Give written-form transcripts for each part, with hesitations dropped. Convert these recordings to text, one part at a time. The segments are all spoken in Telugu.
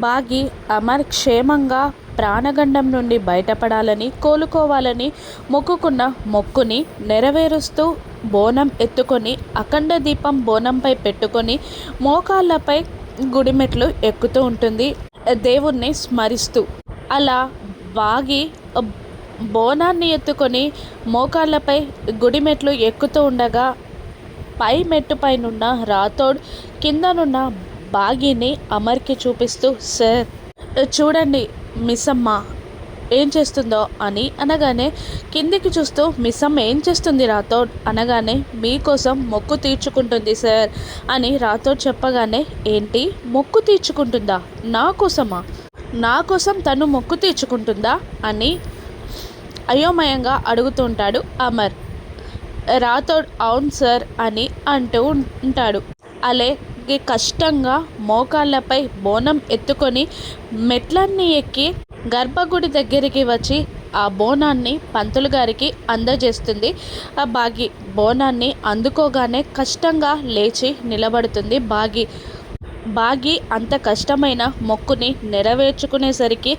బాగి అమర్ క్షేమంగా ప్రాణగండం నుండి బయటపడాలని కోలుకోవాలని మొక్కుకున్న మొక్కుని నెరవేరుస్తూ బోనం ఎత్తుకొని అఖండ దీపం బోనంపై పెట్టుకొని మోకాళ్ళపై గుడిమెట్లు ఎక్కుతూ ఉంటుంది దేవుణ్ణి స్మరిస్తూ. అలా బాగి బోనాన్ని ఎత్తుకొని మోకాళ్ళపై గుడిమెట్లు ఎక్కుతూ ఉండగా పై మెట్టుపైనున్న రాథోడ్ కిందనున్న బాగీని అమర్కి చూపిస్తూ, సార్ చూడండి మిస్సమ్మ ఏం చేస్తుందో అని అనగానే కిందికి చూస్తూ, మిస్సమ్మ ఏం చేస్తుంది రాథోడ్ అనగానే మీకోసం మొక్కు తీర్చుకుంటుంది సార్ అని రాథోడ్ చెప్పగానే, ఏంటి మొక్కు తీర్చుకుంటుందా, నా కోసమా, నా కోసం తను మొక్కు తీర్చుకుంటుందా అని అయోమయంగా అడుగుతుంటాడు అమర్. రాథోడ్ అవును సార్ అని అంటూ ఉంటాడు. అలాగే కష్టంగా మోకాళ్ళపై బోనం ఎత్తుకొని మెట్లన్నీ ఎక్కి గర్భగుడి దగ్గరికి వచ్చి ఆ బోనాన్ని పంతులు గారికి అందజేస్తుంది. ఆ బాగి బోనాన్ని అందుకోగానే కష్టంగా లేచి నిలబడుతుంది. బాగి అంత కష్టమైన మొక్కుని నెరవేర్చుకునేసరికి,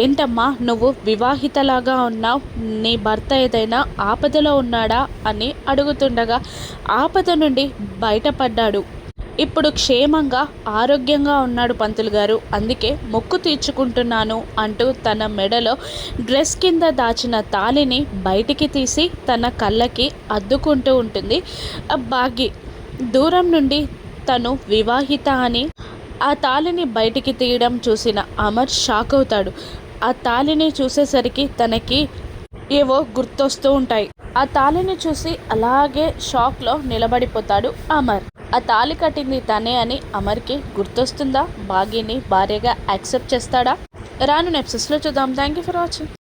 ఏంటమ్మా నువ్వు వివాహితలాగా ఉన్నావు, నీ భర్త ఏదైనా ఆపదలో ఉన్నాడా అని అడుగుతుండగా, ఆపద నుండి బయటపడ్డాడు, ఇప్పుడు క్షేమంగా ఆరోగ్యంగా ఉన్నాడు పంతులు గారు, అందుకే మొక్కు తీర్చుకుంటున్నాను అంటూ తన మెడలో డ్రెస్ కింద దాచిన తాళిని బయటికి తీసి తన కళ్ళకి అద్దుకుంటూ ఉంటుంది. బాగి దూరం నుండి తను వివాహిత అని ఆ తాళిని బయటికి తీయడం చూసిన అమర్ షాక్ అవుతాడు. ఆ తాళిని చూసేసరికి తనకి ఏవో గుర్తొస్తూ ఉంటాయి. ఆ తాళిని చూసి అలాగే షాక్లో నిలబడిపోతాడు అమర్. ఆ తాళి కట్టింది తనే అని అమర్కి గుర్తొస్తుందా? బాగీని భార్యగా యాక్సెప్ట్ చేస్తాడా? రాను ఎపిసోడ్స్లో చూద్దాం. Thank you for watching.